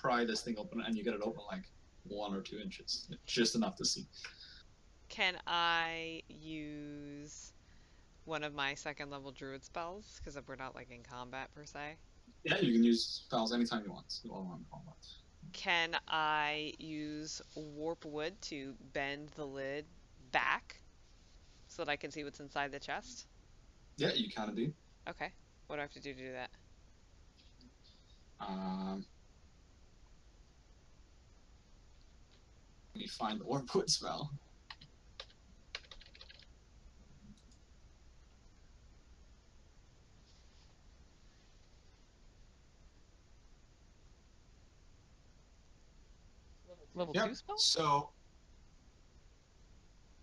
pry this thing open, and you get it open like 1 or 2 inches, just enough to see. Can I use one of my second level druid spells? Because we're not like in combat per se. Yeah, you can use spells anytime you want. While we're on combat. Can I use warp wood to bend the lid back so that I can see what's inside the chest? Yeah, you can do. Okay. What do I have to do that? You find the warp wood spell. Level Yeah. 2 spell? So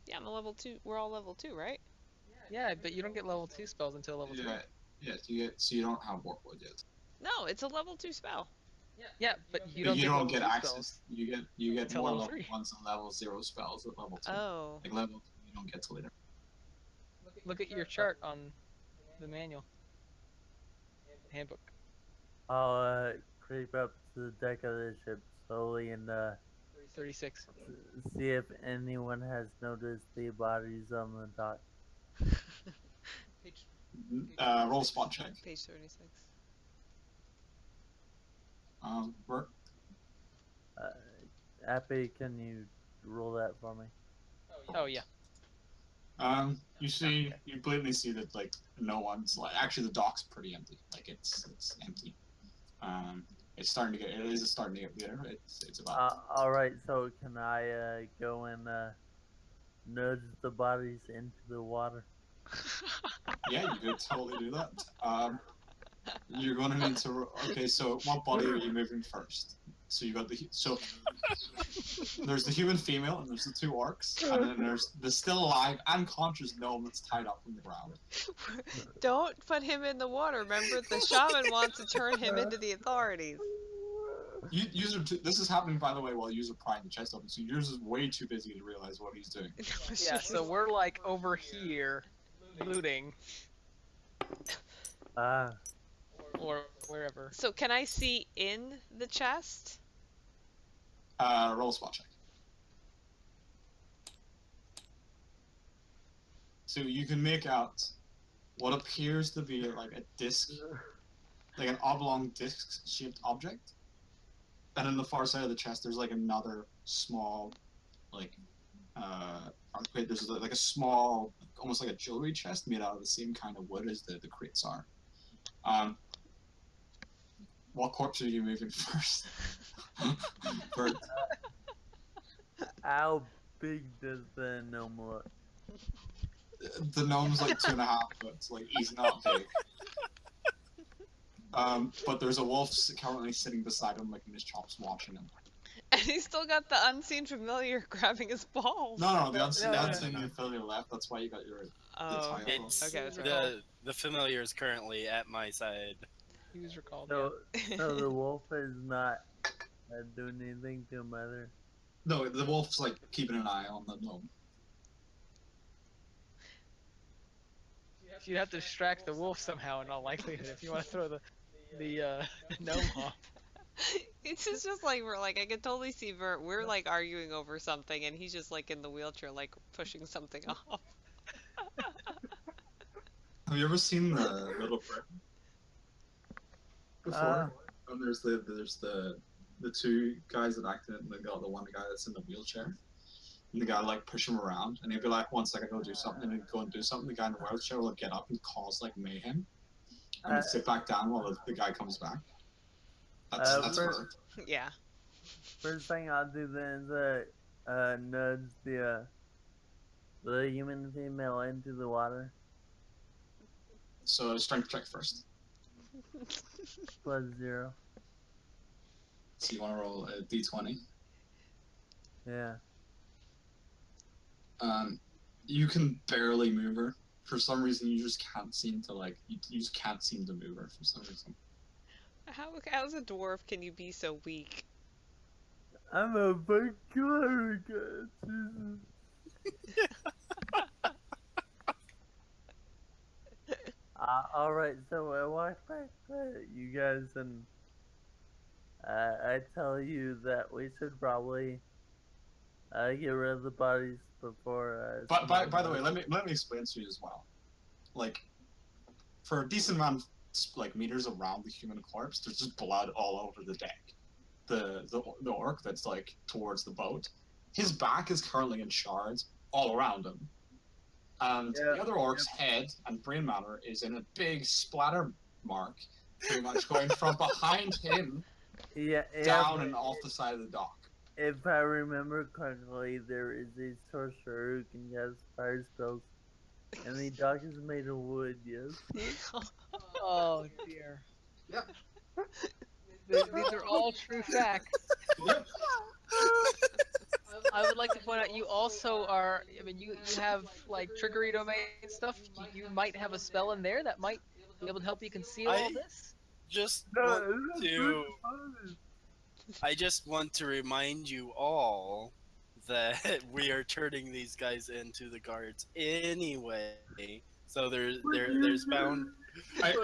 Yeah, I'm a level 2. We're all level 2, right? Yeah, but you don't get level 2 spells until level 3. yeah, you don't have warp wood yet. No, it's a level 2 spell. Yeah, but you But don't you don't get get level 2 access. spells. You get Till more level level 3. 1s and level 0 spells at level 2. Oh. Like level 2 you don't get till later. Look at your chart on the manual. Handbook. I'll creep up to the deck of the ship slowly and 36. see if anyone has noticed the bodies on the dock. Roll spot check. Page 36. Work. Appy, can you roll that for me? Oh, yeah. You blatantly see that like no one's like actually the dock's pretty empty. Like it's empty. It is starting to get later. It's about. All right. So can I go and nudge the bodies into the water? Yeah, you could totally do that. You're gonna need to. Okay, so what body are you moving first? So you got there's the human female, and there's the 2 orcs, and then there's the still alive and conscious gnome that's tied up in the ground. Don't put him in the water. Remember, the shaman wants to turn him into the authorities. This is happening, by the way, while user prying the chest open. So yours is way too busy to realize what he's doing. Yeah, so we're like over here looting. Or wherever. So can I see in the chest? Roll a spot check. So you can make out what appears to be like a disc, like an oblong disc-shaped object. And on the far side of the chest, there's like another small, like, there's like a small, almost like a jewelry chest made out of the same kind of wood as the crates are. What corpse are you moving first? Bert. How big does the gnome look? The gnome's like 2.5 foot, like he's not big. But there's a wolf currently sitting beside him, licking his chops, watching him. And he's still got the unseen familiar grabbing his balls. No, the unseen familiar left. That's why you got your. Oh, okay. The familiar is currently at my side. He was recalled. So the wolf is not doing anything to him either. No, the wolf's like keeping an eye on the gnome. You'd have to distract the wolf somehow in all likelihood if you want to throw the gnome off. It's just like I could totally see Vert. We're like arguing over something, and he's just like in the wheelchair, like pushing something off. Have you ever seen the Little Britain? Before, and there's the 2 guys that act in it, and they got the one guy that's in the wheelchair. And the guy like push him around, and he'd be like, 1 second, go do something, and he'd go and do something. The guy in the wheelchair will get up and cause like mayhem, and he'd sit back down while the guy comes back. That's Bert. Yeah. First thing I'll do then is nudge the human female into the water. So strength check first. +0. So you want to roll a d20. Yeah. You can barely move her. For some reason, you just can't seem to you just can't seem to move her for some reason. How as a dwarf can you be so weak? I'm a big cleric. Jesus. Alright, so I walk back to you guys and I tell you that we should probably get rid of the bodies before. But by someone the way, else- let me explain to you as well. Like, for a decent amount of like meters around the human corpse, there's just blood all over the deck. The orc that's like towards the boat, his back is currently in shards all around him, and Yeah, the other orc's head and brain matter is in a big splatter mark, pretty much going from behind him yeah, down and off the side of the dock. If I remember correctly, there is a sorcerer who can cast fire spells, and the dock is made of wood. Yes. Oh dear. Yep. These are all true facts. Yep. I would like to point out you also are. I mean, you have like trickery domain stuff. You might have a spell in there that might be able to help you conceal all I- this. Just No, want it's to. fun. I just want to remind you all that we are turning these guys into the guards anyway. So there's bound. Let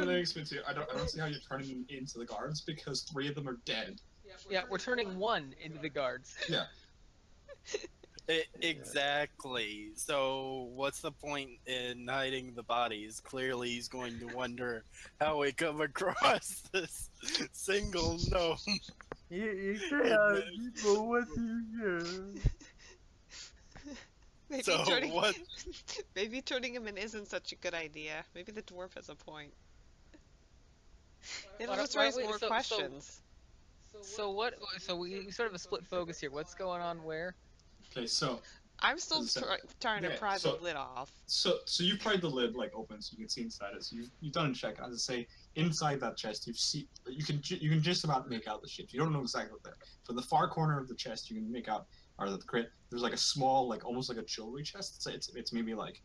me explain to you. I don't see how you're turning them into the guards because 3 of them are dead. Yeah, we're turning one into the guards. Yeah. Exactly. So what's the point in hiding the bodies? Clearly, he's going to wonder how we come across this single gnome. You say people what you do. Maybe So turning what? maybe turning him in isn't such a good idea. Maybe the dwarf has a point. It'll Why don't- just why raise don't we- more so- questions. So what? So we sort of a split focus here. What's going on where? Okay, so I'm still As I said- trying to yeah, pry so- the lid off. so you pried the lid like open so you can see inside it. So you've done a check. As I say, inside that chest you can just about make out the shit. You don't know exactly what there. From the far corner of the chest you can make out or the crate. There's like a small like almost like a jewelry chest. So it's maybe like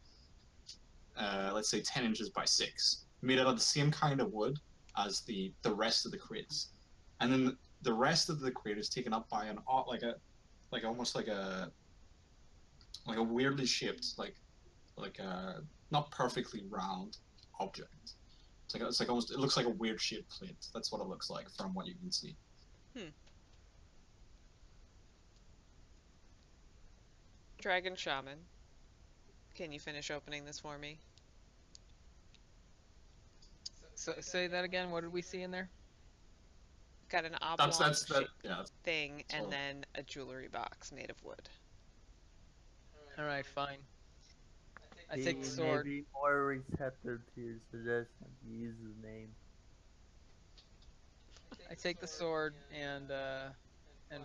let's say 10 inches by 6, made out of the same kind of wood as the rest of the crates. And then the rest of the crate is taken up by an almost like a weirdly shaped like a not perfectly round object. It's like almost it looks like a weird shaped plate. That's what it looks like from what you can see. Dragon Shaman, can you finish opening this for me? So say that again. What did we see in there? Got an oblong That's that shaped yeah. thing and all. then a jewelry box made of wood. All right, fine. I He take the sword. may be more receptive to your suggestion. Use his name. I take the sword and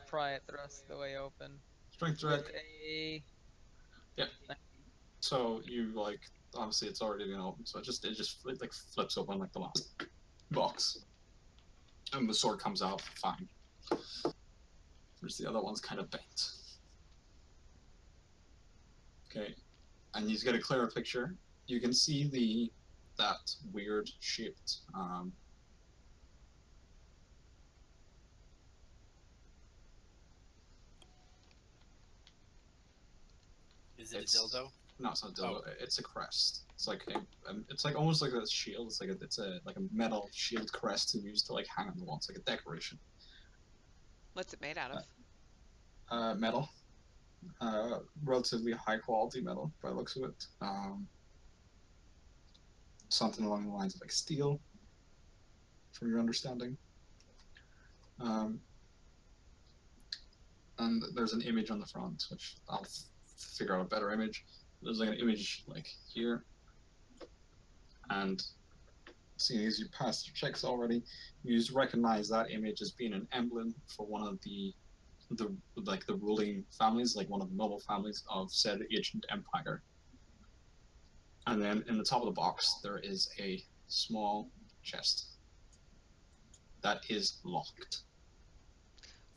pry it the rest of the way open. Strength With check. a So you like obviously it's already been open, so it like flips open like the last box. And the sword comes out fine. Whereas the other one's kind of bent. Okay. And you get a clearer picture. You can see that weird shaped Is it a It's- dildo? no, it's not a dildo. It's a crest. It's like almost like a shield. It's a metal shield crest used to like hang on the wall. It's like a decoration. What's it made out of? Metal. Relatively high quality metal by the looks of it. Something along the lines of like steel, from your understanding. And there's an image on the front, which I'll figure out a better image. There's like an image like here, and seeing as you passed your checks already, you just recognize that image as being an emblem for one of the ruling families, like one of the noble families of said ancient empire. And then in the top of the box there is a small chest that is locked.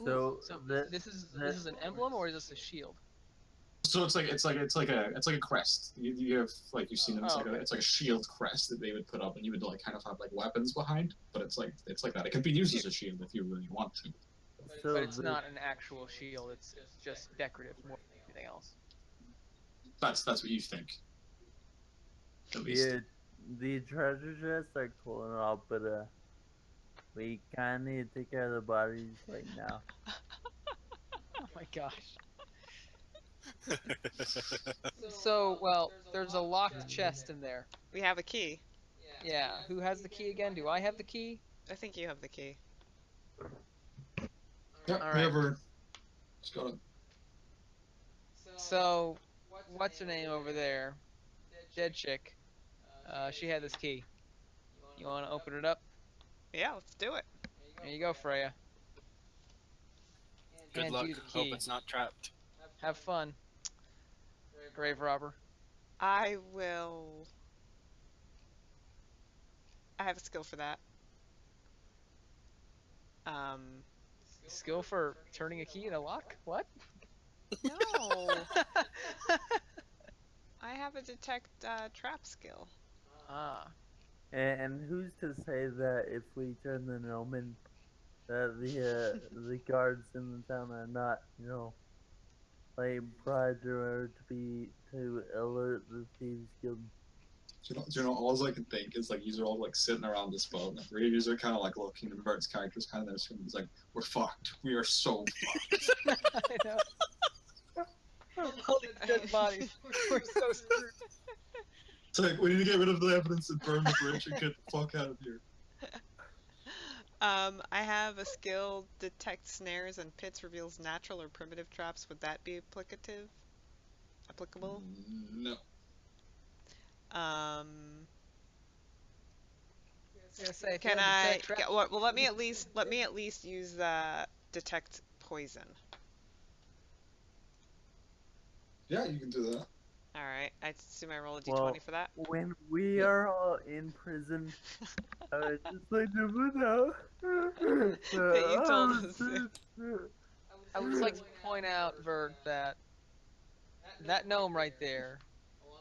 So, So that- this is that- an emblem or is this a shield? So it's like a crest. You have like you've seen it. Oh, okay. It's like a shield crest that they would put up, and you would like kind of have like weapons behind. But it's like that. It can be used as a shield if you really want to. so But it's the- not an actual shield. It's just decorative more than anything else. That's what you think. At least. Yeah, the treasure chest are cool and all, but We kinda need to take care of the bodies right now. Oh my gosh. So, well, there's a locked chest in there. We have a key. Yeah. Who has the key again? Do I have the key? I think you have the key. Yeah, All right. whoever. Just got it. So, what's her name over there? Dead chick. She had this key. You want to open it up? Yeah, let's do it. There you go, Freya. Good Hand luck. you the Hope key. it's not trapped. Have fun. Grave robber. I will. I have a skill for that. Skill for turning a key in a lock? What? No. I have a detect trap skill. Ah. And who's to say that if we turn the gnome in, that the guards in the town are not, like bribed or to alert the thieves guild? Do you know, all I can think is like, these are all like sitting around this boat, and the three of you are kind of like looking, and Bert's character's kind of there, so he's like, we're fucked. We are so fucked. I know. All these dead bodies. We're so screwed. It's like, we need to get rid of the evidence and burn the bridge and get the fuck out of here. I have a skill detect snares and pits reveals natural or primitive traps. Would that be applicable? No. Um, I was gonna say, if you can had I? detect traps- Well, let me at least use detect poison. Yeah, you can do that. All right, I assume I roll a d20 Well, for that. when we are all in prison, I would just like to put out That you told us to. I would just like to point out, Vert, that that gnome right there,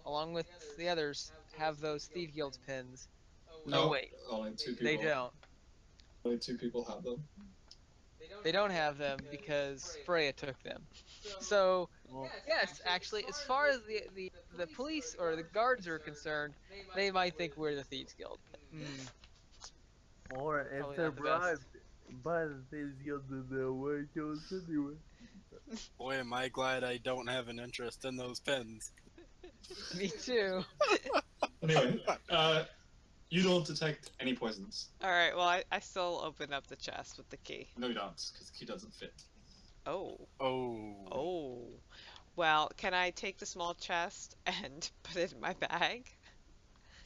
along with the others, have those Thief Guild pins. No, wait. Only two people. They don't. Only two people have them. They don't have them because Freya took them. So, Well, yes, actually, as far as the police or the guards are concerned, they might think we're the Thieves Guild. or if Probably they're not the best. bribed by the thieves guild, then they'll want to kill us anyway. Boy, am I glad I don't have an interest in those pens. Me too. Anyway, you don't detect any poisons. All right, well, I still open up the chest with the key. No, you don't, because the key doesn't fit. Oh. Oh. Oh. Well, can I take the small chest and put it in my bag?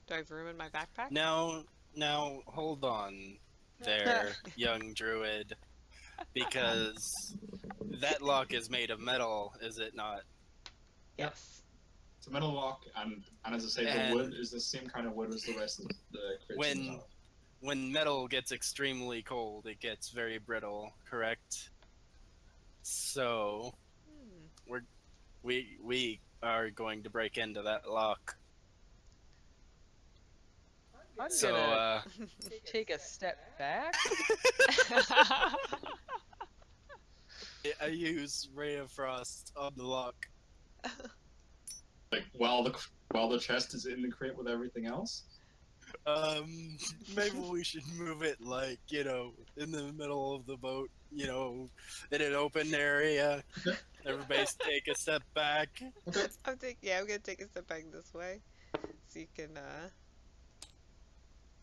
Do I have room in my backpack? Now, hold on there, young druid. Because that lock is made of metal, is it not? Yes. It's a metal lock, and as I say, And- the wood is the same kind of wood as the rest of the creatures. When metal gets extremely cold, it gets very brittle, correct? So, Hmm. we are going to break into that lock. I'm So, gonna take a step back. I use Ray of Frost on the lock. Like while the chest is in the crate with everything else. Maybe we should move it like, in the middle of the boat, in an open area. Everybody's take a step back. I'm gonna take a step back this way, so you can.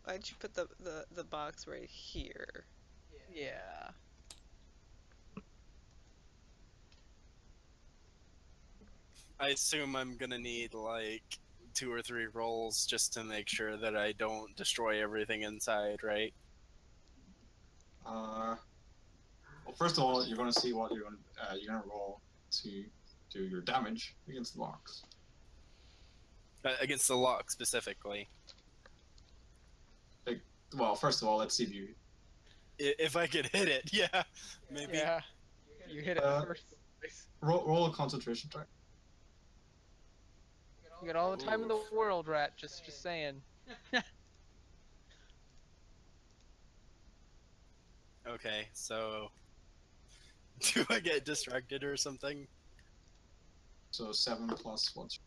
Why don't you put the box right here? Yeah. I assume I'm gonna need like 2 or 3 rolls just to make sure that I don't destroy everything inside, right? Well, first of all, you're gonna see what you're gonna roll to do your damage against the box. Against the lock specifically. Well, first of all, let's see if you. If I could hit it, yeah, maybe. Yeah. You hit it first. Roll a concentration check. You got all the time in the world, Rat. Just saying. Okay, so do I get distracted or something? So 7 plus what's